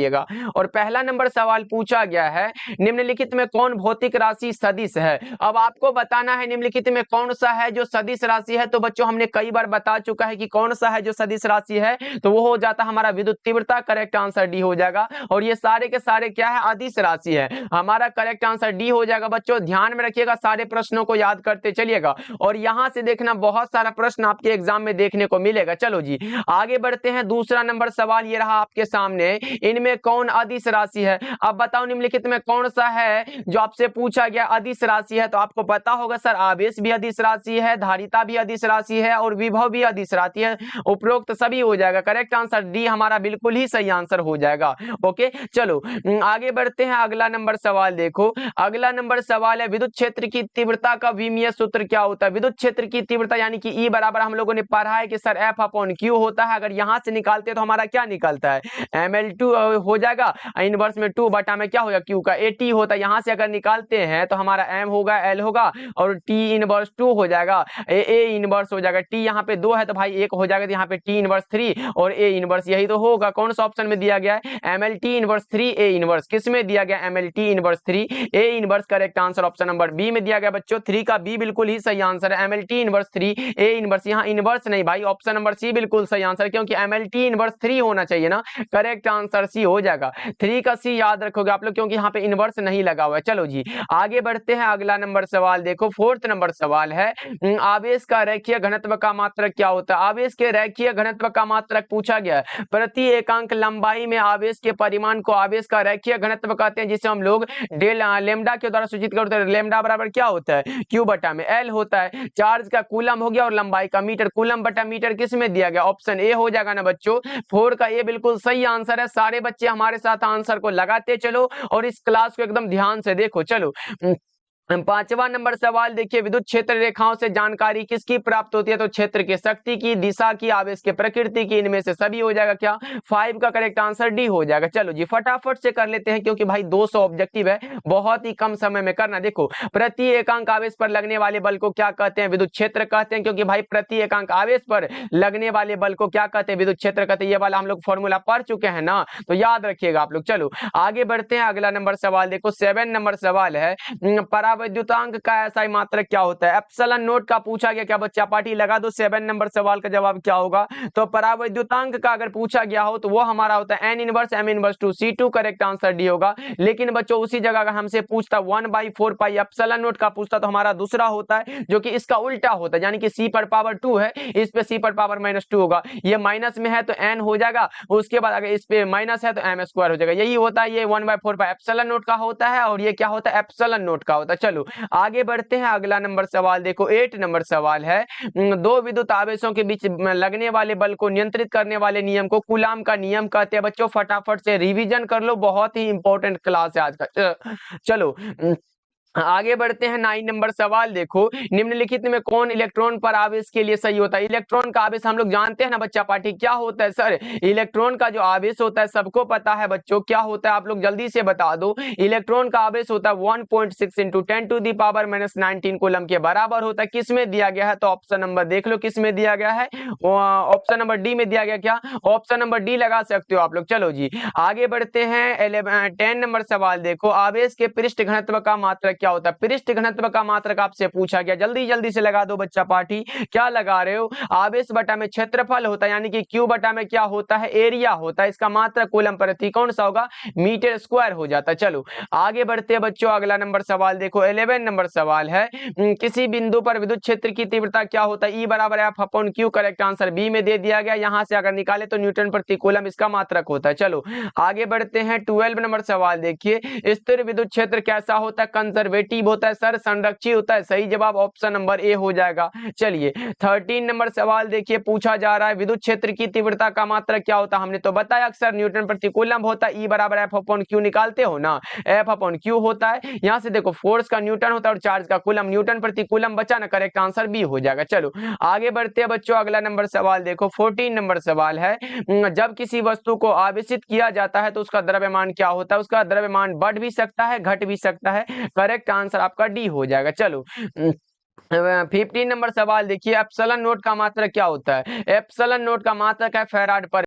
और पहला नंबर सवाल पूछा गया है, निम्नलिखित में कौन भौतिक राशि सदिश है। अब आपको बताना है निम्नलिखित में कौन सा है जो सदिश राशि है। तो बच्चों हमने कई बार बता चुका है कि कौन सा है जो सदिश राशि है, तो वो हो जाता है हमारा विद्युत तीव्रता। करेक्ट आंसर डी हो जाएगा। और ये सारे के सारे क्या है, अदिश राशि है। हमारा करेक्ट आंसर डी हो जाएगा। बच्चों ध्यान में रखिएगा, सारे प्रश्नों को याद करते चलिएगा और यहां से देखना बहुत सारा प्रश्न आपके एग्जाम में देखने को मिलेगा। चलो जी आगे बढ़ते हैं। दूसरा नंबर सवाल ये रहा आपके सामने, इनमें कौन अदिश राशि है। अब बताओ निम्नलिखित में कौन सा है जो आपसे पूछा गया अदिश राशि है। तो आपको पता होगा सर, आवेश भी अदिश राशि है, धारिता भी अदिश राशि है और विभव भी अदिश राशि है। उपरोक्त सभी हो जाएगा। करेक्ट आंसर डी हमारा बिल्कुल ही सही आंसर हो जाएगा। ओके चलो आगे बढ़ते हैं। अगला नंबर सवाल देखो, अगला नंबर सवाल है विद्युत क्षेत्र की तीव्रता का विमीय सूत्र क्या होता है। विद्युत क्षेत्र की तीव्रता यानी कि E बराबर हम लोगों ने पढ़ा है कि सर F अपॉन Q होता है। अगर यहां से निकालते हैं तो हमारा क्या निकलता है, ML2 हो जाएगा। इनवर्स में 2 बटा में क्या होगा, Q का AT होता है। यहां से अगर निकालते हैं तो हमारा M होगा, L होगा और T इनवर्स 2 हो जाएगा, A इनवर्स हो जाएगा। T यहाँ पे 2 है तो भाई 1 हो जाएगा, तो यहाँ पे T इनवर्स 3 और A इनवर्स, यही तो होगा। कौन सा ऑप्शन में दिया गया है, MLT इनवर्स 3 A इनवर्स। किस में दिया गया, MLT inverse 3 A inverse. Correct answer option number B में दिया गया। बच्चों 3 का बी बिल्कुल ही सही आंसर है, MLT इनवर्स 3 A इनवर्स। यहाँ इनवर्स नहीं भाई, ऑप्शन नंबर सी बिल्कुल सही आंसर, क्योंकि MLT इनवर्स 3 होना चाहिए ना। करेक्ट आंसर सी हो जाएगा। 3 का सी याद रखोगे आप लोग, क्योंकि यहाँ पे इनवर्स नहीं लगा हुआ है। चलो जी आगे बढ़ते हैं। अगला नंबर सवाल देखो, फोर्थ नंबर सवाल है, आवेश का रेखीय घनत्व का मात्रक क्या होता है। आवेश के रेखीय घनत्व का मात्रक पूछा गया है। प्रति एकांक लंबाई में आवेश के परिमाण को आवेश का रेखीय घनत्व कहते हैं, जिसे हम लोग डेल लेमडा के द्वारा सूचित करते हैं। लेमडा बराबर क्या होता है, Q बटा में L होता है। चार्ज का कूलम हो गया और लंबाई का मीटर। कूलम बटा मीटर किस में दिया गया, ऑप्शन ए हो जाएगा ना बच्चों। 4 का ए बिल्कुल सही आंसर है। सारे बच्चे हमारे साथ आंसर को लगाते चलो और इस क्लास को एकदम ध्यान से देखो। चलो पांचवा नंबर सवाल देखिए, विद्युत क्षेत्र रेखाओं से जानकारी किसकी प्राप्त होती है। तो क्षेत्र के शक्ति की, दिशा की, आवेश के प्रकृति की, इनमें से सभी हो जाएगा। क्या 5 का करेक्ट आंसर डी हो जाएगा। चलो जी फटाफट से कर लेते हैं, क्योंकि भाई 200 ऑब्जेक्टिव है, बहुत ही कम समय में करना। देखो प्रति एकांक आवेश पर लगने वाले बल को क्या कहते हैं, विद्युत क्षेत्र कहते हैं। क्योंकि भाई प्रति एकांक आवेश पर लगने वाले बल को क्या कहते हैं, विद्युत क्षेत्र कहते हैं। ये वाला हम लोग फॉर्मूला पढ़ चुके हैं ना, तो याद रखिएगा आप लोग। चलो आगे बढ़ते हैं। अगला नंबर सवाल देखो, 7 नंबर सवाल है, परावैद्युतांक का ऐसा ही मात्रक क्या होता है। एप्सिलॉन नोट का पूछा गया। क्या बच्चा पार्टी लगा दो, 7 नंबर सवाल का जवाब क्या होगा। तो परावैद्युतांक का अगर पूछा गया हो तो वो हमारा होता है N inverse M inverse 2 C2। Correct answer D होगा। लेकिन बच्चों उसी जगह अगर हमसे पूछता 1/4 पाई एप्सिलॉन नोट का पूछता, तो हमारा दूसरा होता है जो कि इसका उल्टा होता है, यानी कि C पर पावर 2 है, इस पे C पर पावर -2 होगा। ये माइनस में है तो N हो जाएगा, उसके बाद अगर इस पे माइनस है तो M स्क्वायर हो जाएगा। यही होता है, ये 1/4 पाई एप्सिलॉन नोट का होता है और ये क्या होता है, एप्सिलॉन नोट का होता है। चलो आगे बढ़ते हैं। अगला नंबर सवाल देखो, 8 नंबर सवाल है, दो विद्युत आवेशों के बीच लगने वाले बल को नियंत्रित करने वाले नियम को कूलाम का नियम कहते हैं। बच्चों फटाफट से रिवीजन कर लो, बहुत ही इंपॉर्टेंट क्लास है आज का। चलो आगे बढ़ते हैं। 9 नंबर सवाल देखो, निम्नलिखित में कौन इलेक्ट्रॉन पर आवेश के लिए सही होता है। इलेक्ट्रॉन का आवेश हम लोग जानते हैं ना बच्चा पार्टी, क्या होता है सर। इलेक्ट्रॉन का जो आवेश होता है सबको पता है बच्चों, क्या होता है आप लोग जल्दी से बता दो। इलेक्ट्रॉन का आवेश होता है 1.6 × 10⁻⁻19 कूलम के बराबर होता है। किस में दिया गया है, तो ऑप्शन नंबर देख लो किस में दिया गया है, ऑप्शन नंबर डी में दिया गया। क्या ऑप्शन नंबर डी लगा सकते हो आप लोग। चलो जी आगे बढ़ते हैं। 10 नंबर सवाल देखो, आवेश के पृष्ठ घनत्व का मात्रक क्या होता है। पृष्ठ घनत्व का मात्रक आपसे पूछा गया, जल्दी जल्दी से लगा दो बच्चा पार्टी। क्या लगा रहे हो, आवेश बटा में क्षेत्रफल होता है, यानी कि Q बटा में क्या होता है, एरिया होता है। इसका मात्रक कूलम प्रति कौन सा होगा, मीटर स्क्वायर हो जाता है। चलो आगे बढ़ते हैं बच्चों। अगला नंबर सवाल देखो, 11 नंबर सवाल है, किसी बिंदु पर विद्युत क्षेत्र की तीव्रता क्या होता है। E बराबर F upon Q। Correct answer B में दे दिया गया। यहां से अगर निकाले तो न्यूटन प्रति कूलम इसका मात्रक होता है। चलो आगे बढ़ते हैं। 12 नंबर सवाल देखिए, स्थिर विद्युत क्षेत्र कैसा होता है, कंजर्वेटिव होता है सर, संरक्षित होता है। सही जवाब ऑप्शन नंबर ए हो जाएगा। चलिए 13 नंबर सवाल देखिए, पूछा जा रहा है विद्युत क्षेत्र की तीव्रता का मात्रक क्या होता है। हमने तो बताया अक्सर न्यूटन प्रति कूलम होता है। E बराबर F अपॉन Q निकालते हो ना, F अपॉन Q होता है। यहां से देखो फोर्स का न्यूटन होता है और चार्ज का कूलम, न्यूटन प्रति कूलम बचा ना। करेक्ट आंसर बी हो जाएगा। चलो आगे बढ़ते हैं बच्चों। अगला नंबर सवाल देखो, 14 नंबर सवाल है, जब किसी वस्तु को आवेशित किया जाता है तो उसका द्रव्यमान क्या होता है। उसका द्रव्यमान बढ़ भी सकता है, घट भी सकता है। करेक्ट आंसर आपका डी हो जाएगा। चलो 15 नंबर सवाल देखिए, एप्सिलॉन नोट का मात्रक क्या होता है। एप्सिलॉन नोट का मात्रक है फैराड पर